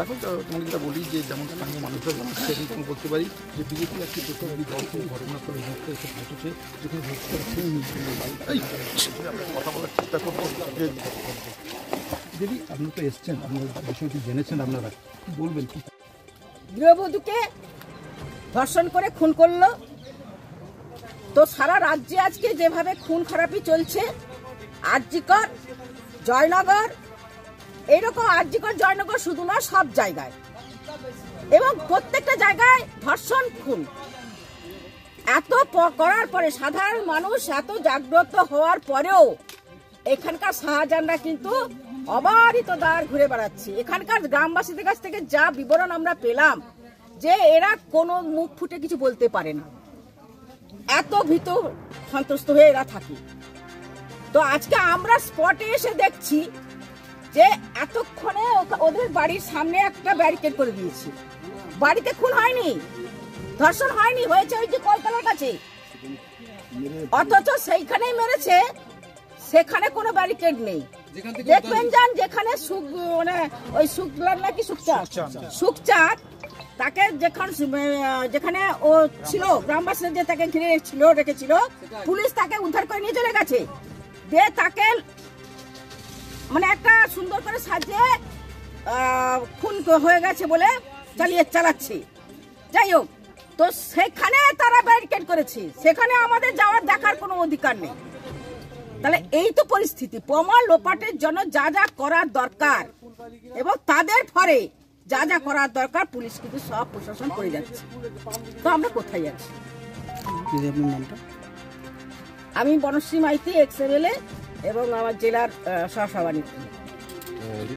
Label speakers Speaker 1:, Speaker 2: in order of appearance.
Speaker 1: এখন তোমাকে যেটা বলি যে যেমন স্থানীয় মানুষরা জানাচ্ছে আমি বলতে পারি যে বিজেপি একটি প্রতিবাদী দল থেকে ঘটনাস্থলে মুহূর্তে এসে পৌঁছেছে যেখানে কথা বলার চেষ্টা করবো। দিদি আপনি তো এসছেন, আপনার বিষয়টি জেনেছেন, আপনারা কি বলবেন?
Speaker 2: গৃহবধূকে ধর্ষণ করে খুন করলো, তো সারা রাজ্যে আজকে যেভাবে খুন খারাপি চলছে, আরজিকর, জয়নগর, এইরকম আরজিকর জয়নগর শুধু না, সব জায়গায় এবং প্রত্যেকটা জায়গায় ধর্ষণ খুন। এত করার পরে সাধারণ মানুষ এত জাগ্রত হওয়ার পরেও এখানকার শাহজাহানরা কিন্তু অবারিত দ্বার ঘুরে বেড়াচ্ছে। এখানকার গ্রামবাসীদের কাছ থেকে যা বিবরণ আমরা পেলাম যে এরা কোনো মুখ ফুটে কিছু বলতে পারে না, এত ভীত সন্ত্রস্ত হয়ে এরা থাকে। তো আজকে আমরা স্পটে এসে দেখছি যে এতক্ষণে ওদের বাড়ির সামনে একটা ব্যারিকেড করে দিয়েছি। বাড়িতে খুন হয়নি, ধর্ষণ হয়নি, হয়েছে ওই যে কলতলার কাছে, অথচ সেইখানেই মেরেছে, সেখানে কোনো ব্যারিকেড নেই। দেখবেন যান যেখানে মানে ওই শুক্লার নাকি সুখচাঁদ তাকে যেখানে ও ছিল, গ্রামবাসীরা যে তাকে ঘিরে রেখেছিল, পুলিশ তাকে উদ্ধার করে নিয়ে চলে গেছে, দিয়ে তাকে মানে একটা সুন্দর করে সাজিয়ে খুন হয়ে গেছে বলে চালাচ্ছে। যাই হোক, তো সেখানে তারা ব্যারিকেড করেছে, সেখানে আমাদের যাওয়ার দেখার কোনো অধিকার নেই। তাহলে এই তো পরিস্থিতি। প্রমাণ লোপাটের জন্য যা যা করার দরকার এবং তাদের ফলে যা যা করার দরকার পুলিশ কিন্তু সব প্রশাসন করে যাচ্ছে। তো আমরা কোথায় যাচ্ছি? আমি বনশ্রী মাইতি, এক্স-এমএলএ এবং আমার জেলার সহসভাপতি।